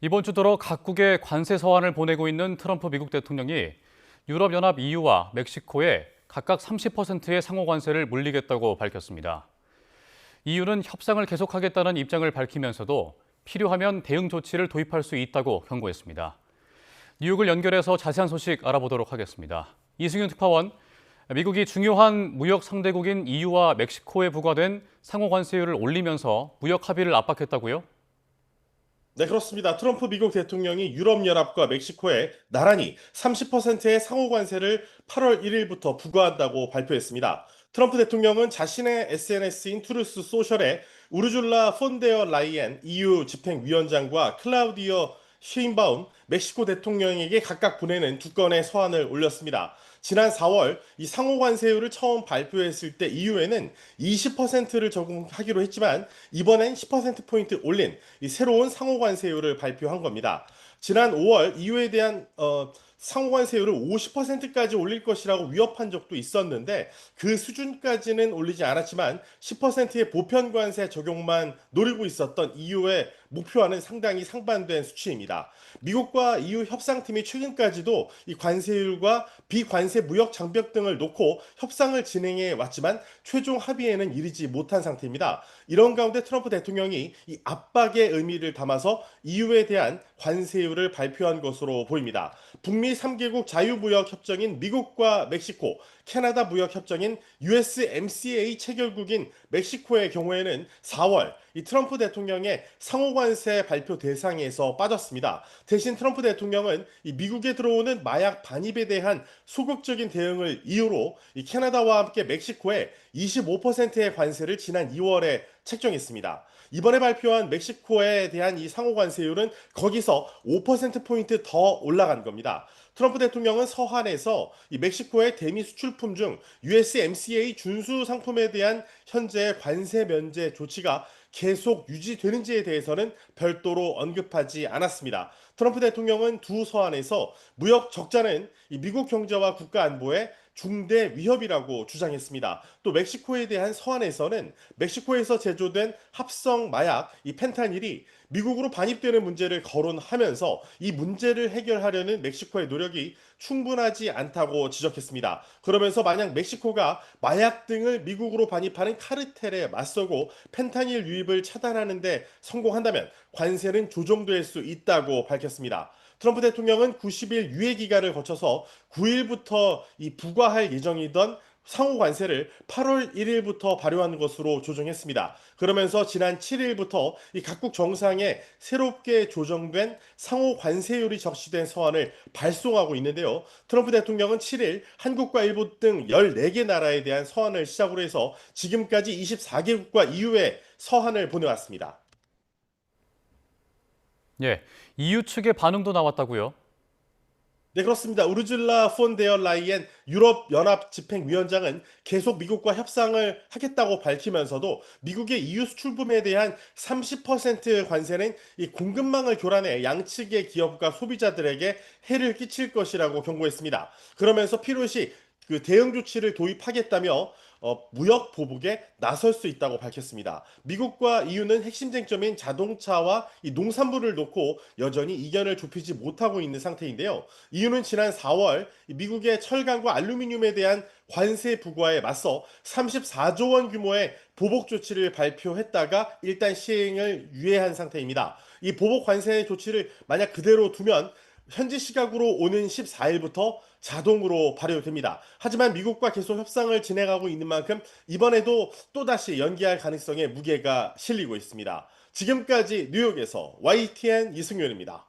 이번 주 들어 각국에 관세 서한을 보내고 있는 트럼프 미국 대통령이 유럽연합 EU와 멕시코에 각각 30%의 상호 관세를 물리겠다고 밝혔습니다. EU는 협상을 계속하겠다는 입장을 밝히면서도 필요하면 대응 조치를 도입할 수 있다고 경고했습니다. 뉴욕을 연결해서 자세한 소식 알아보도록 하겠습니다. 이승윤 특파원, 미국이 중요한 무역 상대국인 EU와 멕시코에 부과된 상호 관세율을 올리면서 무역 합의를 압박했다고요? 네, 그렇습니다. 트럼프 미국 대통령이 유럽연합과 멕시코에 나란히 30%의 상호 관세를 8월 1일부터 부과한다고 발표했습니다. 트럼프 대통령은 자신의 SNS인 트루스 소셜에 우르줄라 폰데어 라이엔 EU 집행위원장과 클라우디오 쉐인바움 멕시코 대통령에게 각각 보내는 두 건의 서한을 올렸습니다. 지난 4월 이 상호 관세율을 처음 발표했을 때 EU에는 20%를 적용하기로 했지만 이번엔 10%포인트 올린 이 새로운 상호 관세율을 발표한 겁니다. 지난 5월 EU에 대한 상호 관세율을 50%까지 올릴 것이라고 위협한 적도 있었는데 그 수준까지는 올리지 않았지만 10%의 보편 관세 적용만 노리고 있었던 EU의 목표와는 상당히 상반된 수치입니다. 미국과 EU 협상팀이 최근까지도 이 관세율과 비관세 무역 장벽 등을 놓고 협상을 진행해 왔지만 최종 합의에는 이르지 못한 상태입니다. 이런 가운데 트럼프 대통령이 이 압박의 의미를 담아서 EU에 대한 관세율을 발표한 것으로 보입니다. 북미 3개국 자유무역 협정인 미국과 멕시코, 캐나다 무역 협정인 USMCA 체결국인 멕시코의 경우에는 4월 이 트럼프 대통령의 상호관세 발표 대상에서 빠졌습니다. 대신 트럼프 대통령은 이 미국에 들어오는 마약 반입에 대한 소극적인 대응을 이유로 이 캐나다와 함께 멕시코에 25%의 관세를 지난 2월에 책정했습니다. 이번에 발표한 멕시코에 대한 이 상호 관세율은 거기서 5%포인트 더 올라간 겁니다. 트럼프 대통령은 서한에서 이 멕시코의 대미 수출품 중 USMCA 준수 상품에 대한 현재 관세 면제 조치가 계속 유지되는지에 대해서는 별도로 언급하지 않았습니다. 트럼프 대통령은 두 서한에서 무역 적자는 이 미국 경제와 국가 안보에 중대 위협이라고 주장했습니다. 또 멕시코에 대한 서한에서는 멕시코에서 제조된 합성 마약 이 펜타닐이 미국으로 반입되는 문제를 거론하면서 이 문제를 해결하려는 멕시코의 노력이 충분하지 않다고 지적했습니다. 그러면서 만약 멕시코가 마약 등을 미국으로 반입하는 카르텔에 맞서고 펜타닐 유입을 차단하는 데 성공한다면 관세는 조정될 수 있다고 밝혔습니다. 트럼프 대통령은 90일 유예 기간을 거쳐서 9일부터 이 부과할 예정이던 상호 관세를 8월 1일부터 발효한 것으로 조정했습니다. 그러면서 지난 7일부터 이 각국 정상에 새롭게 조정된 상호 관세율이 적시된 서한을 발송하고 있는데요. 트럼프 대통령은 7일 한국과 일본 등 14개 나라에 대한 서한을 시작으로 해서 지금까지 24개국과 EU에 서한을 보내왔습니다. 예, EU 측의 반응도 나왔다고요? 네, 그렇습니다. 우르줄라 폰데어 라이엔 유럽연합 집행위원장은 계속 미국과 협상을 하겠다고 밝히면서도 미국의 EU 수출품에 대한 30% 관세는 이 공급망을 교란해 양측의 기업과 소비자들에게 해를 끼칠 것이라고 경고했습니다. 그러면서 필요시 그 대응 조치를 도입하겠다며 무역 보복에 나설 수 있다고 밝혔습니다. 미국과 EU는 핵심 쟁점인 자동차와 이 농산물을 놓고 여전히 이견을 좁히지 못하고 있는 상태인데요. EU는 지난 4월 미국의 철강과 알루미늄에 대한 관세 부과에 맞서 34조 원 규모의 보복 조치를 발표했다가 일단 시행을 유예한 상태입니다. 이 보복 관세 조치를 만약 그대로 두면 현지 시각으로 오는 14일부터 자동으로 발효됩니다. 하지만 미국과 계속 협상을 진행하고 있는 만큼 이번에도 또다시 연기할 가능성에 무게가 실리고 있습니다. 지금까지 뉴욕에서 YTN 이승윤입니다.